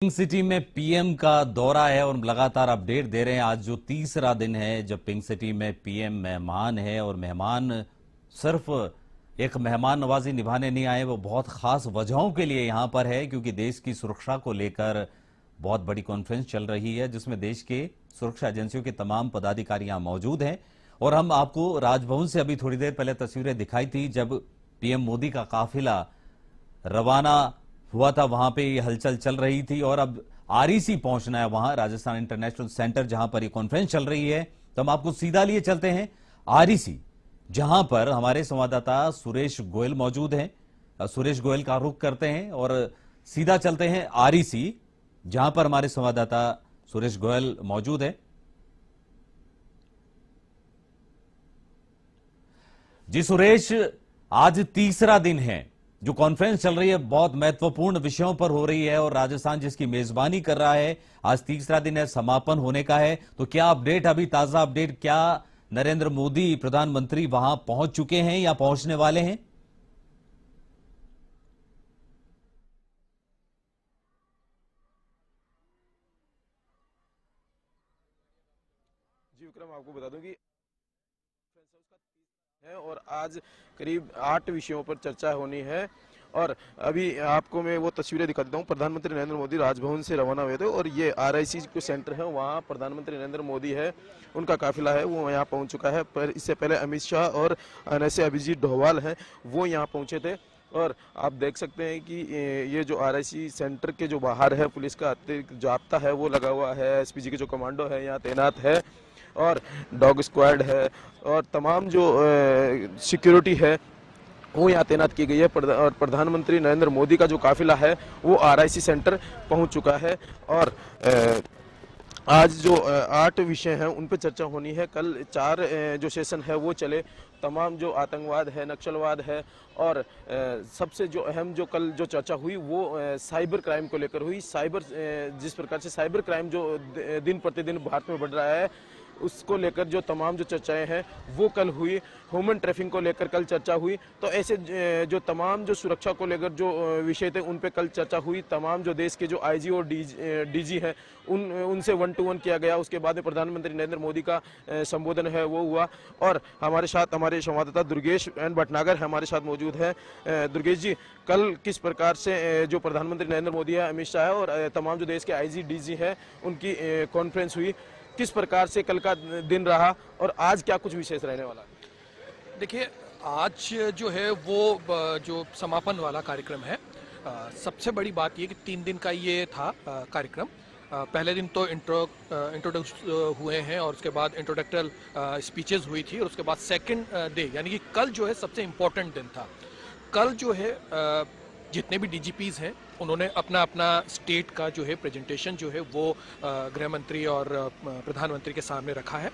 Pink city में PM का दौरा है और लगातार अपडेट दे रहे हैं। आज जो तीसरा दिन है जब पिंक सिटी में पीएम मेहमान है और मेहमान सिर्फ एक मेहमान नवाजी निभाने नहीं आए, वो बहुत खास वजहों के लिए यहां पर है, क्योंकि देश की सुरक्षा को लेकर बहुत बड़ी कॉन्फ्रेंस चल रही है जिसमें देश के सुरक्षा एजेंसियों के तमाम पदाधिकारी मौजूद हैं। और हम आपको राजभवन से अभी थोड़ी देर पहले तस्वीरें दिखाई थी जब पीएम मोदी का काफिला रवाना हुआ था, वहां पे ये हलचल चल रही थी और अब आरईसी पहुंचना है, वहां राजस्थान इंटरनेशनल सेंटर जहां पर ये कॉन्फ्रेंस चल रही है। तो हम आपको सीधा लिए चलते हैं आरईसी, जहां पर हमारे संवाददाता सुरेश गोयल मौजूद हैं। सुरेश गोयल का रुख करते हैं और सीधा चलते हैं आरईसी, जहां पर हमारे संवाददाता सुरेश गोयल मौजूद है। जी सुरेश, आज तीसरा दिन है जो कॉन्फ्रेंस चल रही है, बहुत महत्वपूर्ण विषयों पर हो रही है और राजस्थान जिसकी मेजबानी कर रहा है, आज तीसरा दिन है, समापन होने का है। तो क्या अपडेट, अभी ताजा अपडेट, क्या नरेंद्र मोदी प्रधानमंत्री वहां पहुंच चुके हैं या पहुंचने वाले हैं? जी विक्रम, आपको बता दूं कि है और आज करीब 8 विषयों पर चर्चा होनी है। और अभी आपको मैं वो तस्वीरें दिखा देता हूँ। प्रधानमंत्री नरेंद्र मोदी राजभवन से रवाना हुए थे और ये आरआईसी जो सेंटर है वहाँ प्रधानमंत्री नरेंद्र मोदी है, उनका काफिला है, वो यहाँ पहुँच चुका है। पर इससे पहले अमित शाह और ऐसे अभिजीत डोभाल हैं, वो यहाँ पहुँचे थे। और आप देख सकते हैं कि ये जो आरआईसी सेंटर के जो बाहर है पुलिस का अतिरिक्त जाब्ता है वो लगा हुआ है, एसपीजी के जो कमांडो है यहाँ तैनात है और डॉग स्क्वाड है और तमाम जो सिक्योरिटी है वो यहाँ तैनात की गई है। और प्रधानमंत्री नरेंद्र मोदी का जो काफिला है वो आरआईसी सेंटर पहुंच चुका है। और आज जो 8 विषय हैं उन पर चर्चा होनी है। कल 4 जो सेशन है वो चले, तमाम जो आतंकवाद है, नक्सलवाद है और सबसे जो अहम जो कल जो चर्चा हुई वो साइबर क्राइम को लेकर हुई। जिस प्रकार से साइबर क्राइम जो दिन प्रतिदिन भारत में बढ़ रहा है उसको लेकर जो तमाम जो चर्चाएं हैं वो कल हुई। ह्यूमन ट्रैफिकिंग को लेकर कल चर्चा हुई। तो ऐसे जो तमाम जो सुरक्षा को लेकर जो विषय थे उन पे कल चर्चा हुई। तमाम जो देश के जो आईजी और डीजी हैं उनसे 1-to-1 किया गया। उसके बाद में प्रधानमंत्री नरेंद्र मोदी का संबोधन है वो हुआ। और हमारे साथ हमारे संवाददाता दुर्गेश एन भटनागर हमारे साथ मौजूद हैं। दुर्गेश जी, कल किस प्रकार से जो प्रधानमंत्री नरेंद्र मोदी है, अमित शाह है और तमाम जो देश के आईजी डीजी हैं उनकी कॉन्फ्रेंस हुई, किस प्रकार से कल का दिन रहा और आज क्या कुछ विशेष रहने वाला? देखिए, आज जो है वो जो समापन वाला कार्यक्रम है, सबसे बड़ी बात ये कि 3 दिन का ये था कार्यक्रम। पहले दिन तो इंट्रोड्यूस हुए हैं और उसके बाद इंट्रोडक्टरल स्पीचेस हुई थी और उसके बाद सेकंड डे यानी कि कल जो है सबसे इम्पोर्टेंट दिन था। कल जो है जितने भी डीजीपीज हैं उन्होंने अपना अपना स्टेट का जो है प्रेजेंटेशन जो है वो गृह मंत्री और प्रधानमंत्री के सामने रखा है।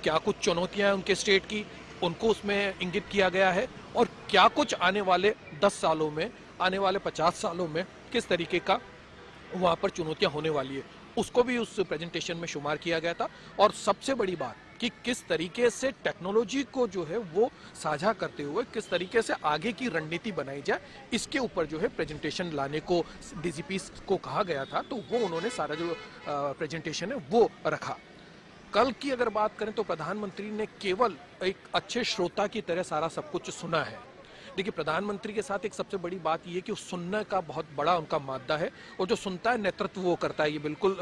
क्या कुछ चुनौतियां हैं उनके स्टेट की, उनको उसमें इंगित किया गया है और क्या कुछ आने वाले 10 सालों में, आने वाले 50 सालों में किस तरीके का वहाँ पर चुनौतियां होने वाली है उसको भी उस प्रेजेंटेशन में शुमार किया गया था। और सबसे बड़ी बात कि किस तरीके से टेक्नोलॉजी को जो है वो साझा करते हुए किस तरीके से आगे की रणनीति बनाई जाए, इसके ऊपर जो है प्रेजेंटेशन लाने को डीजीपी को कहा गया था। तो वो उन्होंने सारा जो प्रेजेंटेशन है वो रखा। कल की अगर बात करें तो प्रधानमंत्री ने केवल एक अच्छे श्रोता की तरह सारा सब कुछ सुना है। देखिए, प्रधानमंत्री के साथ एक सबसे बड़ी बात यह है कि सुनने का बहुत बड़ा उनका मादा है और जो सुनता है नेतृत्व वो करता है, ये बिल्कुल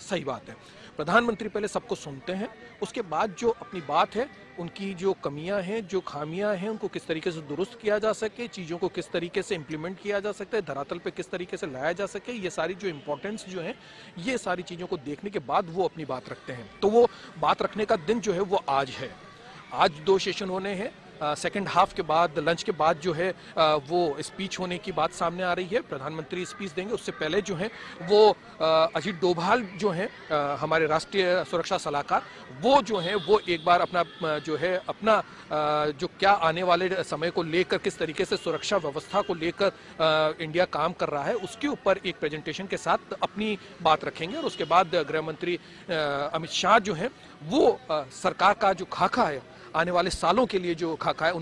सही बात है। प्रधानमंत्री पहले सबको सुनते हैं, उसके बाद जो अपनी बात है, उनकी जो कमियां हैं, जो खामियां हैं, उनको किस तरीके से दुरुस्त किया जा सके, चीज़ों को किस तरीके से इम्प्लीमेंट किया जा सकता है, धरातल पे किस तरीके से लाया जा सके, ये सारी जो इम्पोर्टेंस जो है, ये सारी चीज़ों को देखने के बाद वो अपनी बात रखते हैं। तो वो बात रखने का दिन जो है वो आज है। आज 2 सेशन होने हैं। सेकंड हाफ के बाद, लंच के बाद जो है वो स्पीच होने की बात सामने आ रही है। प्रधानमंत्री स्पीच देंगे, उससे पहले जो है वो अजीत डोभाल जो हैं हमारे राष्ट्रीय सुरक्षा सलाहकार, वो जो हैं वो एक बार अपना जो है अपना जो क्या आने वाले समय को लेकर किस तरीके से सुरक्षा व्यवस्था को लेकर इंडिया काम कर रहा है उसके ऊपर एक प्रेजेंटेशन के साथ अपनी बात रखेंगे। और उसके बाद गृह मंत्री अमित शाह जो हैं वो सरकार का जो खाका है, आने वाले सालों के लिए जो खाका है,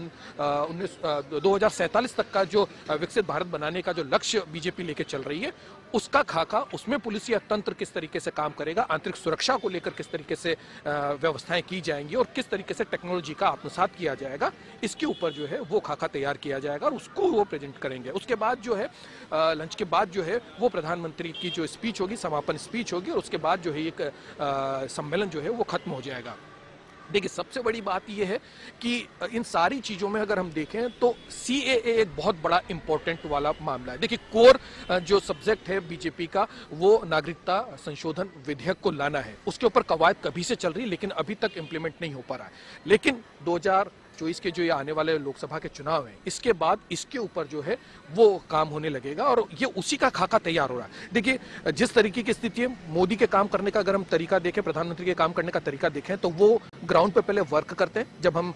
2047 तक का जो विकसित भारत बनाने का जो लक्ष्य बीजेपी लेके चल रही है, उसका खाका, उसमें पुलिस या तंत्र किस तरीके से काम करेगा, आंतरिक सुरक्षा को लेकर किस तरीके से व्यवस्थाएं की जाएंगी और किस तरीके से टेक्नोलॉजी का आत्मसात किया जाएगा, इसके ऊपर जो है वो खाका तैयार किया जाएगा और उसको वो प्रेजेंट करेंगे। उसके बाद जो है लंच के बाद जो है वो प्रधानमंत्री की जो स्पीच होगी, समापन स्पीच होगी, और उसके बाद जो है एक सम्मेलन जो है वो खत्म हो जाएगा। देखिए, सबसे बड़ी बात यह है कि इन सारी चीजों में अगर हम देखें तो सीएए एक बहुत बड़ा इंपॉर्टेंट वाला मामला है। देखिए, कोर जो सब्जेक्ट है बीजेपी का वो नागरिकता संशोधन विधेयक को लाना है। उसके ऊपर कवायद कभी से चल रही है, लेकिन अभी तक इंप्लीमेंट नहीं हो पा रहा है। लेकिन 2024 के जो ये आने वाले लोकसभा के चुनाव हैं, इसके बाद इसके ऊपर जो है वो काम होने लगेगा और ये उसी का खाका तैयार हो रहा है। देखिए, जिस तरीके की स्थिति है, मोदी के काम करने का अगर हम तरीका देखें, प्रधानमंत्री के काम करने का तरीका देखें, तो वो ग्राउंड पे पहले वर्क करते हैं। जब हम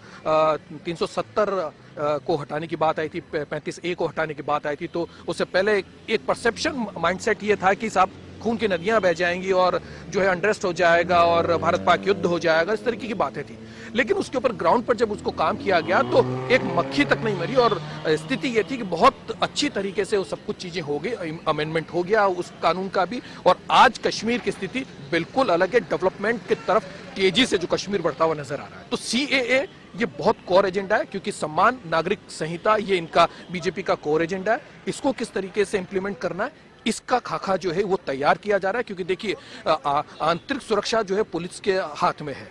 370 को हटाने की बात आई थी, 35A को हटाने की बात आई थी, तो उससे पहले एक परसेप्शन माइंडसेट ये था कि साहब खून की नदियां बह जाएंगी और जो है अनरेस्ट हो जाएगा और भारत पाक युद्ध हो जाएगा, इस तरीके की बातें थी। लेकिन उसके ऊपर ग्राउंड पर जब उसको काम किया गया तो एक मक्खी तक नहीं मरी और स्थिति ये थी कि बहुत अच्छी तरीके से वो सब कुछ चीजें हो गई, अमेंडमेंट हो गया उस कानून का भी। और आज कश्मीर की स्थिति बिल्कुल अलग है, डेवलपमेंट की तरफ तेजी से जो कश्मीर बढ़ता हुआ नजर आ रहा है। तो सीएए ये बहुत कोर एजेंडा है, क्योंकि समान नागरिक संहिता ये इनका बीजेपी का कोर एजेंडा है। इसको किस तरीके से इंप्लीमेंट करना है, इसका खाका जो है वो तैयार किया जा रहा है। क्योंकि देखिए, आंतरिक सुरक्षा जो है पुलिस के हाथ में है।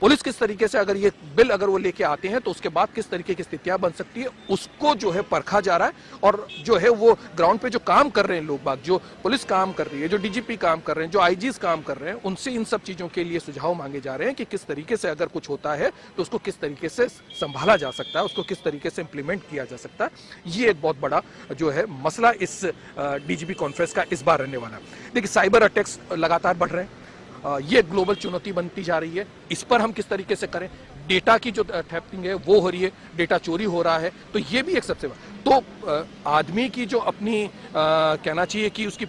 पुलिस किस तरीके से अगर ये बिल अगर वो लेके आते हैं तो उसके बाद किस तरीके की स्थितियां बन सकती है, उसको जो है परखा जा रहा है। और जो है वो ग्राउंड पे जो काम कर रहे हैं लोग बाग, जो पुलिस काम कर रही है, जो डीजीपी काम कर रहे हैं, जो आईजीज काम कर रहे हैं, उनसे इन सब चीजों के लिए सुझाव मांगे जा रहे हैं कि किस तरीके से अगर कुछ होता है तो उसको किस तरीके से संभाला जा सकता है, उसको किस तरीके से इंप्लीमेंट किया जा सकता है। ये एक बहुत बड़ा जो है मसला इस डीजीपी कॉन्फ्रेंस का इस बार रहने वाला है। देखिए, साइबर अटैक्स लगातार बढ़ रहे हैं, ये ग्लोबल चुनौती बनती जा रही है। इस पर हम किस तरीके से करें, डेटा की जो थेफ्टिंग है वो हो रही है, डेटा चोरी हो रहा है, तो ये भी एक सबसे बड़ा। तो आदमी की जो अपनी कहना चाहिए कि उसकी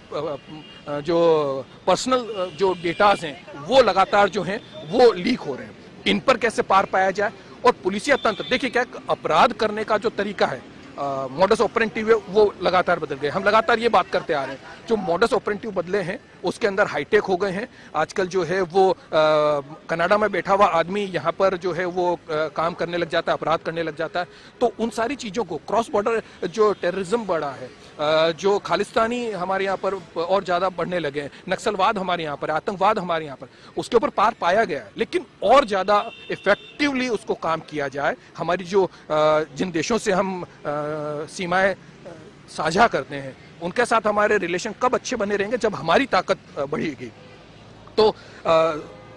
जो पर्सनल जो डेटाज हैं वो लगातार जो हैं वो लीक हो रहे हैं। इन पर कैसे पार पाया जाए, और पुलिसिया तंत्र, देखिए क्या अपराध करने का जो तरीका है, मॉडस ऑपरेंटिव वो लगातार बदल गए। हम लगातार ये बात करते आ रहे हैं, जो मॉडस ऑपरेंटिव बदले हैं उसके अंदर हाईटेक हो गए हैं। आजकल जो है वो कनाडा में बैठा हुआ आदमी यहाँ पर जो है वो काम करने लग जाता है, अपराध करने लग जाता है। तो उन सारी चीज़ों को, क्रॉस बॉर्डर जो टेररिज्म बढ़ा है, जो खालिस्तानी हमारे यहाँ पर और ज़्यादा बढ़ने लगे हैं, नक्सलवाद हमारे यहाँ पर, आतंकवाद हमारे यहाँ पर, उसके ऊपर पार पाया गया है। लेकिन और ज़्यादा इफेक्टिवली उसको काम किया जाए। हमारी जो जिन देशों से हम सीमाएं साझा करते हैं, उनके साथ हमारे रिलेशन कब अच्छे बने रहेंगे, जब हमारी ताकत बढ़ेगी। तो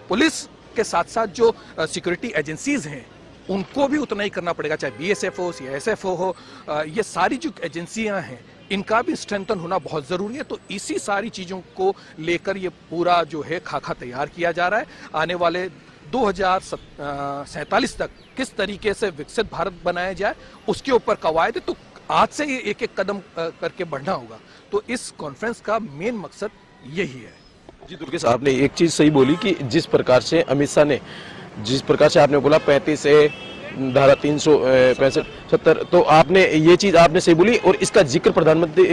पुलिस के साथ साथ जो सिक्योरिटी एजेंसीज हैं उनको भी उतना ही करना पड़ेगा, चाहे बीएसएफ हो, सीआईएसएफ हो, ये सारी जो एजेंसियां हैं इनका भी स्ट्रेंथन होना बहुत जरूरी है। तो इसी सारी चीजों को लेकर ये पूरा जो है खाका तैयार किया जा रहा है। आने वाले 2047 तक किस तरीके से विकसित भारत बनाया जाए, उसके ऊपर कवायद है। तो आज से ही एक एक कदम करके बढ़ना होगा। तो इस कॉन्फ्रेंस का मेन मकसद यही है। जी दुर्गेश, आपने एक चीज सही बोली कि जिस प्रकार से अमित शाह ने, जिस प्रकार से आपने बोला 35A, धारा 365, 70, तो आपने ये चीज आपने सही बोली। और इसका जिक्र प्रधानमंत्री,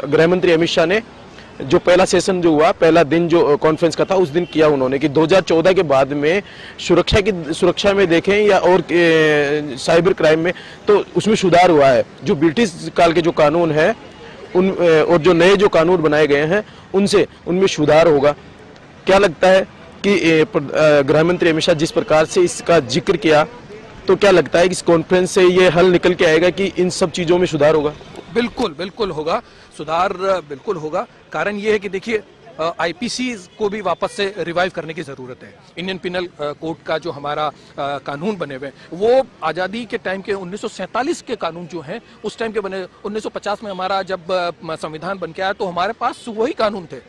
गृह मंत्री अमित शाह ने जो पहला सेशन जो हुआ, पहला दिन जो कॉन्फ्रेंस का था, उस दिन किया उन्होंने कि 2014 के बाद में सुरक्षा में देखें या और साइबर क्राइम में, तो उसमें सुधार हुआ है। जो ब्रिटिश काल के जो कानून है उन और जो नए जो कानून बनाए गए हैं उनमें सुधार होगा। क्या लगता है कि गृह मंत्री अमित शाह जिस प्रकार से इसका जिक्र किया, तो क्या लगता है कि इस कॉन्फ्रेंस से ये हल निकल के आएगा कि इन सब चीजों में सुधार होगा? बिल्कुल होगा सुधार, बिल्कुल होगा। कारण ये है कि देखिए, आईपीसी को भी वापस से रिवाइव करने की जरूरत है। इंडियन पिनल कोड का जो हमारा कानून बने हुए, वो आज़ादी के टाइम के 1947 के कानून जो हैं उस टाइम के बने। 1950 में हमारा जब संविधान बन के आया तो हमारे पास वही कानून थे।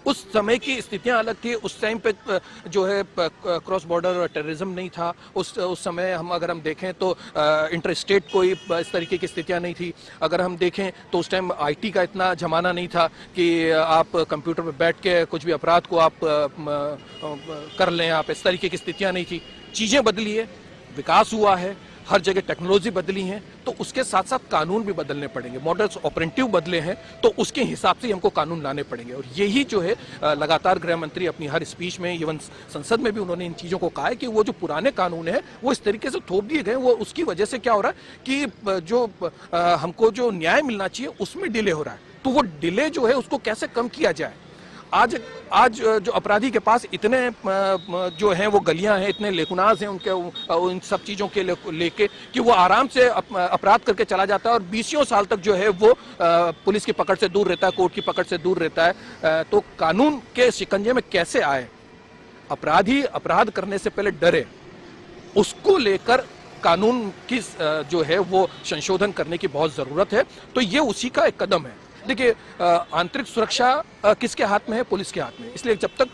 उस समय की स्थितियां अलग थी। उस टाइम पे जो है क्रॉस बॉर्डर टेररिज्म नहीं था। उस समय अगर हम देखें तो इंटर स्टेट कोई इस तरीके की स्थितियां नहीं थी। अगर हम देखें तो उस टाइम आईटी का इतना जमाना नहीं था कि आप कंप्यूटर में बैठ के कुछ भी अपराध को आप कर लें। आप इस तरीके की स्थितियां नहीं थी। चीज़ें बदली है, विकास हुआ है। हर जगह टेक्नोलॉजी बदली है, तो उसके साथ साथ कानून भी बदलने पड़ेंगे। मॉडल्स ऑपरेटिव बदले हैं, तो उसके हिसाब से हमको कानून लाने पड़ेंगे। और यही जो है लगातार गृह मंत्री अपनी हर स्पीच में, इवन संसद में भी उन्होंने इन चीजों को कहा है कि वो जो पुराने कानून है वो इस तरीके से थोप दिए गए, वो उसकी वजह से क्या हो रहा है कि जो हमको जो न्याय मिलना चाहिए उसमें डिले हो रहा है। तो वो डिले जो है उसको कैसे कम किया जाए। आज जो अपराधी के पास इतने जो हैं वो गलियां हैं, इतने लेकुनाज हैं उनके उन सब चीजों के लेके कि वो आराम से अपराध करके चला जाता है और 20 साल तक जो है वो पुलिस की पकड़ से दूर रहता है, कोर्ट की पकड़ से दूर रहता है। तो कानून के शिकंजे में कैसे आए, अपराधी अपराध करने से पहले डरे, उसको लेकर कानून की जो है वो संशोधन करने की बहुत जरूरत है। तो ये उसी का एक कदम है। देखिए, आंतरिक सुरक्षा किसके हाथ में है? पुलिस के हाथ में। इसलिए जब तक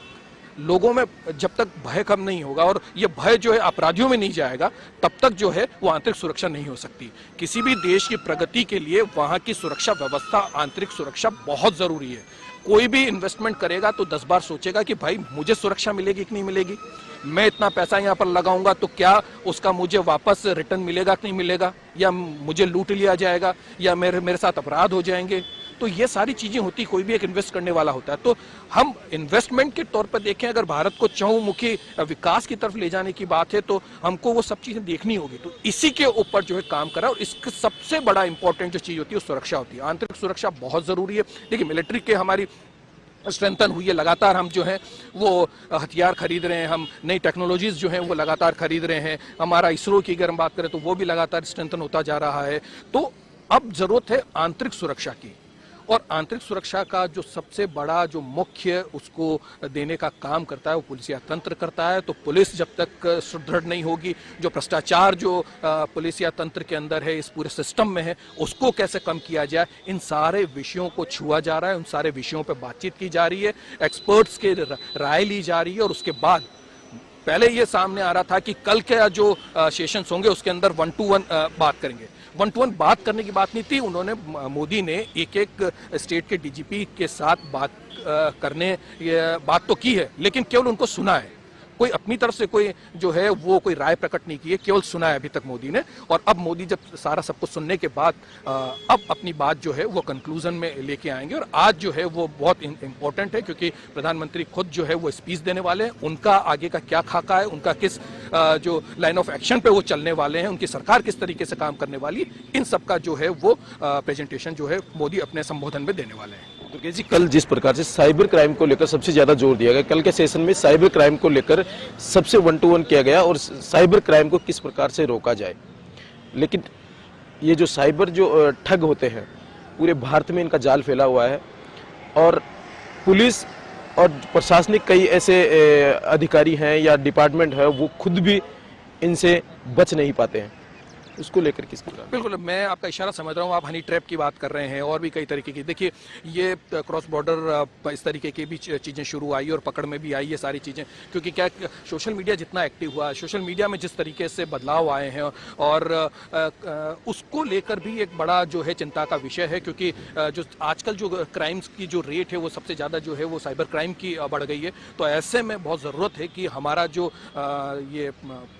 लोगों में जब तक भय कम नहीं होगा और ये भय जो है अपराधियों में नहीं जाएगा, तब तक जो है वो आंतरिक सुरक्षा नहीं हो सकती। किसी भी देश की प्रगति के लिए वहां की सुरक्षा व्यवस्था, आंतरिक सुरक्षा बहुत जरूरी है। कोई भी इन्वेस्टमेंट करेगा तो 10 बार सोचेगा कि भाई मुझे सुरक्षा मिलेगी कि नहीं मिलेगी, मैं इतना पैसा यहाँ पर लगाऊंगा तो क्या उसका मुझे वापस रिटर्न मिलेगा कि नहीं मिलेगा, या मुझे लूट लिया जाएगा, या मेरे साथ अपराध हो जाएंगे। तो ये सारी चीजें होती, कोई भी एक इन्वेस्ट करने वाला होता है। तो हम इन्वेस्टमेंट के तौर पर देखें, अगर भारत को चहुमुखी विकास की तरफ ले जाने की बात है तो हमको वो सब चीजें देखनी होगी। तो इसी के ऊपर जो है काम करा, और इसका सबसे बड़ा इंपॉर्टेंट जो चीज होती है वो सुरक्षा होती है। आंतरिक सुरक्षा बहुत जरूरी है। देखिए, मिलिट्री के हमारी स्ट्रेंथन हुई है, लगातार हम जो है वो हथियार खरीद रहे हैं, हम नई टेक्नोलॉजीज जो हैं वो लगातार खरीद रहे हैं। हमारा इसरो की अगर हम बात करें तो वो भी लगातार स्ट्रेंथन होता जा रहा है। तो अब जरूरत है आंतरिक सुरक्षा की, और आंतरिक सुरक्षा का जो सबसे बड़ा जो मुख्य उसको देने का काम करता है वो पुलिसिया तंत्र करता है। तो पुलिस जब तक सुदृढ़ नहीं होगी, जो भ्रष्टाचार जो पुलिसिया तंत्र के अंदर है, इस पूरे सिस्टम में है, उसको कैसे कम किया जाए, इन सारे विषयों को छुआ जा रहा है, उन सारे विषयों पर बातचीत की जा रही है, एक्सपर्ट्स के राय ली जा रही है। और उसके बाद पहले ये सामने आ रहा था कि कल के जो सेशंस होंगे उसके अंदर 1 to 1 बात करेंगे। 1 to 1 बात करने की बात नहीं थी। उन्होंने, मोदी ने एक स्टेट के डीजीपी के साथ बात तो की है, लेकिन केवल उनको सुना है। कोई अपनी तरफ से कोई जो है वो कोई राय प्रकट नहीं की है, केवल सुना है अभी तक मोदी ने। और अब मोदी जब सारा सब कुछ सुनने के बाद अब अपनी बात जो है वो कंक्लूजन में लेके आएंगे। और आज जो है वो बहुत इंपॉर्टेंट है, क्योंकि प्रधानमंत्री खुद जो है वो स्पीच देने वाले हैं। उनका आगे का क्या खाका है, उनका किस जो लाइन ऑफ एक्शन पे वो चलने वाले हैं, उनकी सरकार किस तरीके से काम करने वाली, इन सब का जो है वो प्रेजेंटेशन जो है मोदी अपने संबोधन में देने वाले हैं। दुर्गेश जी, कल जिस प्रकार से साइबर क्राइम को लेकर सबसे ज्यादा जोर दिया गया, कल के सेशन में साइबर क्राइम को लेकर सबसे 1 to 1 किया गया और साइबर क्राइम को किस प्रकार से रोका जाए। लेकिन ये जो साइबर जो ठग होते हैं, पूरे भारत में इनका जाल फैला हुआ है और पुलिस और प्रशासनिक कई ऐसे अधिकारी हैं या डिपार्टमेंट है वो खुद भी इनसे बच नहीं पाते हैं। उसको लेकर किस प्रकार? बिल्कुल, मैं आपका इशारा समझ रहा हूँ। आप हनी ट्रैप की बात कर रहे हैं और भी कई तरीके की। देखिए, ये क्रॉस बॉर्डर इस तरीके की भी चीज़ें शुरू आई और पकड़ में भी आई ये सारी चीज़ें, क्योंकि क्या सोशल मीडिया जितना एक्टिव हुआ, सोशल मीडिया में जिस तरीके से बदलाव आए हैं और उसको लेकर भी एक बड़ा जो है चिंता का विषय है। क्योंकि जो आजकल जो क्राइम्स की जो रेट है वो सबसे ज़्यादा जो है वो साइबर क्राइम की बढ़ गई है। तो ऐसे में बहुत ज़रूरत है कि हमारा जो ये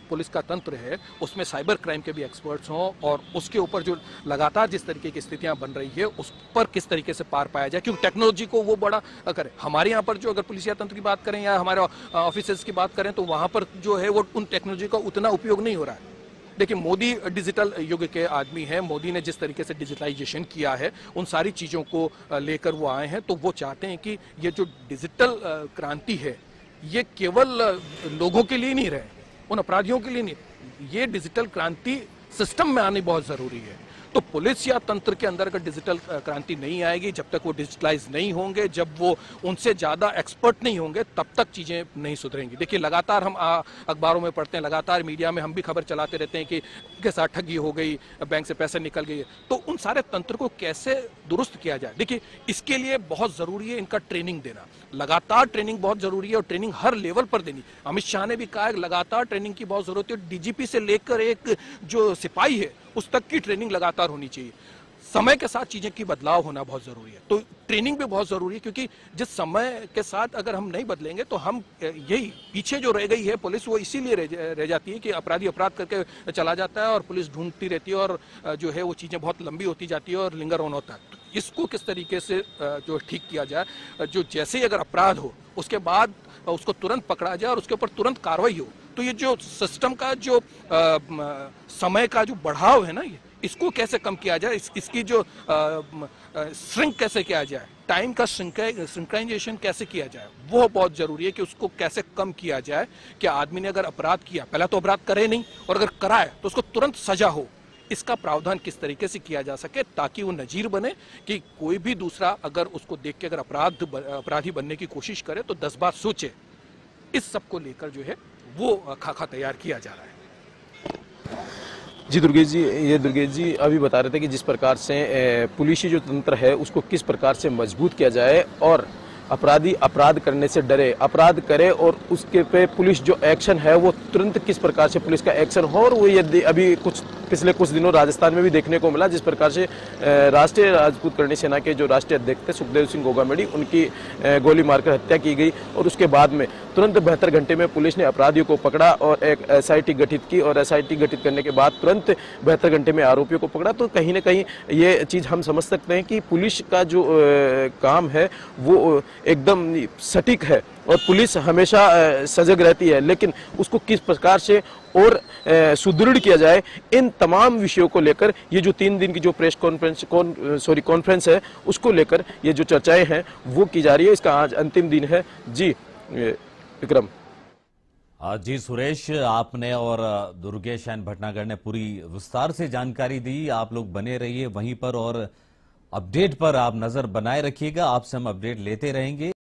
पुलिस का तंत्र है उसमें साइबर क्राइम के भी एक्सपर्ट्स हों और उसके ऊपर जो लगातार जिस तरीके की स्थितियां बन रही है उस पर किस तरीके से पार पाया जाए, क्योंकि टेक्नोलॉजी को वो बड़ा करे। हमारे यहाँ पर जो अगर पुलिसिया तंत्र की बात करें या हमारे ऑफिसर्स की बात करें तो वहां पर जो है वो उन टेक्नोलॉजी का उतना उपयोग नहीं हो रहा है। देखिए, मोदी डिजिटल युग के आदमी हैं। मोदी ने जिस तरीके से डिजिटलाइजेशन किया है, उन सारी चीज़ों को लेकर वो आए हैं। तो वो चाहते हैं कि ये जो डिजिटल क्रांति है ये केवल लोगों के लिए नहीं रहे, उन अपराधियों के लिए नहीं, ये डिजिटल क्रांति सिस्टम में आनी बहुत जरूरी है। तो पुलिस या तंत्र के अंदर अगर डिजिटल क्रांति नहीं आएगी, जब तक वो डिजिटलाइज नहीं होंगे, जब वो उनसे ज्यादा एक्सपर्ट नहीं होंगे, तब तक चीजें नहीं सुधरेंगी। देखिए, लगातार हम अखबारों में पढ़ते हैं, लगातार मीडिया में हम भी खबर चलाते रहते हैं कि के साथ ठगी हो गई, बैंक से पैसे निकल गए। तो उन सारे तंत्र को कैसे दुरुस्त किया जाए, देखिए इसके लिए बहुत जरूरी है इनका ट्रेनिंग देना। लगातार ट्रेनिंग बहुत जरूरी है और ट्रेनिंग हर लेवल पर देनी। अमित शाह ने भी कहा है लगातार ट्रेनिंग की बहुत जरूरत है। डीजीपी से लेकर एक जो सिपाही है उस तक की ट्रेनिंग लगातार होनी चाहिए। समय के साथ चीजें की बदलाव होना बहुत जरूरी है। तो ट्रेनिंग भी बहुत जरूरी है, क्योंकि जिस समय के साथ अगर हम नहीं बदलेंगे तो हम यही पीछे जो रह गई है पुलिस, वो इसीलिए रह जाती है कि अपराधी अपराध करके चला जाता है और पुलिस ढूंढती रहती है और जो है वो चीजें बहुत लंबी होती जाती है और लिंगर ऑन होता है। तो इसको किस तरीके से जो ठीक किया जाए, जो जैसे ही अगर अपराध हो उसके बाद उसको तुरंत पकड़ा जाए और उसके ऊपर तुरंत कार्रवाई हो। तो ये जो सिस्टम का जो समय का जो बढ़ाव है ना, ये इसको कैसे कम किया जाए, इसकी जो श्रिंक कैसे किया जाए, टाइम का सिंक्राइजेशन कैसे किया जाए, वो बहुत जरूरी है कि उसको कैसे कम किया जाए कि आदमी ने अगर अपराध किया, पहला तो अपराध करे नहीं, और अगर कराए तो उसको तुरंत सजा हो। इसका प्रावधान किस तरीके से किया जा सके ताकि वो नजीर बने कि कोई भी दूसरा अगर उसको देख के अगर अपराधी बनने की कोशिश करे तो 10 बार सोचे। इस सब को लेकर जो है वो खाका तैयार किया जा रहा है। जी दुर्गेश जी, ये दुर्गेश जी अभी बता रहे थे कि जिस प्रकार से पुलिस जो तंत्र है उसको किस प्रकार से मजबूत किया जाए और अपराधी अपराध करने से डरे, अपराध करे और उसके पे पुलिस जो एक्शन है वो तुरंत किस प्रकार से पुलिस का एक्शन हो। और वो ये अभी पिछले कुछ दिनों राजस्थान में भी देखने को मिला, जिस प्रकार से राष्ट्रीय राजपूत करणी सेना के जो राष्ट्रीय अध्यक्ष थे सुखदेव सिंह गोगामेडी, उनकी गोली मारकर हत्या की गई और उसके बाद में तुरंत 72 घंटे में पुलिस ने अपराधियों को पकड़ा और एक SIT गठित की और SIT गठित करने के बाद तुरंत 72 घंटे में आरोपियों को पकड़ा। तो कहीं ना कहीं ये चीज हम समझ सकते हैं कि पुलिस का जो काम है वो एकदम सटीक है और पुलिस हमेशा सजग रहती है, लेकिन उसको किस प्रकार से और सुदृढ़ किया जाए, इन तमाम विषयों को लेकर ये जो 3 दिन की जो प्रेस कॉन्फ्रेंस है उसको लेकर ये जो चर्चाएं हैं वो की जा रही है। इसका आज अंतिम दिन है। जी विक्रम। जी सुरेश, आपने और दुर्गेश एन भटनागर ने पूरी विस्तार से जानकारी दी। आप लोग बने रहिए वहीं पर और अपडेट पर आप नजर बनाए रखिएगा। आपसे हम अपडेट लेते रहेंगे।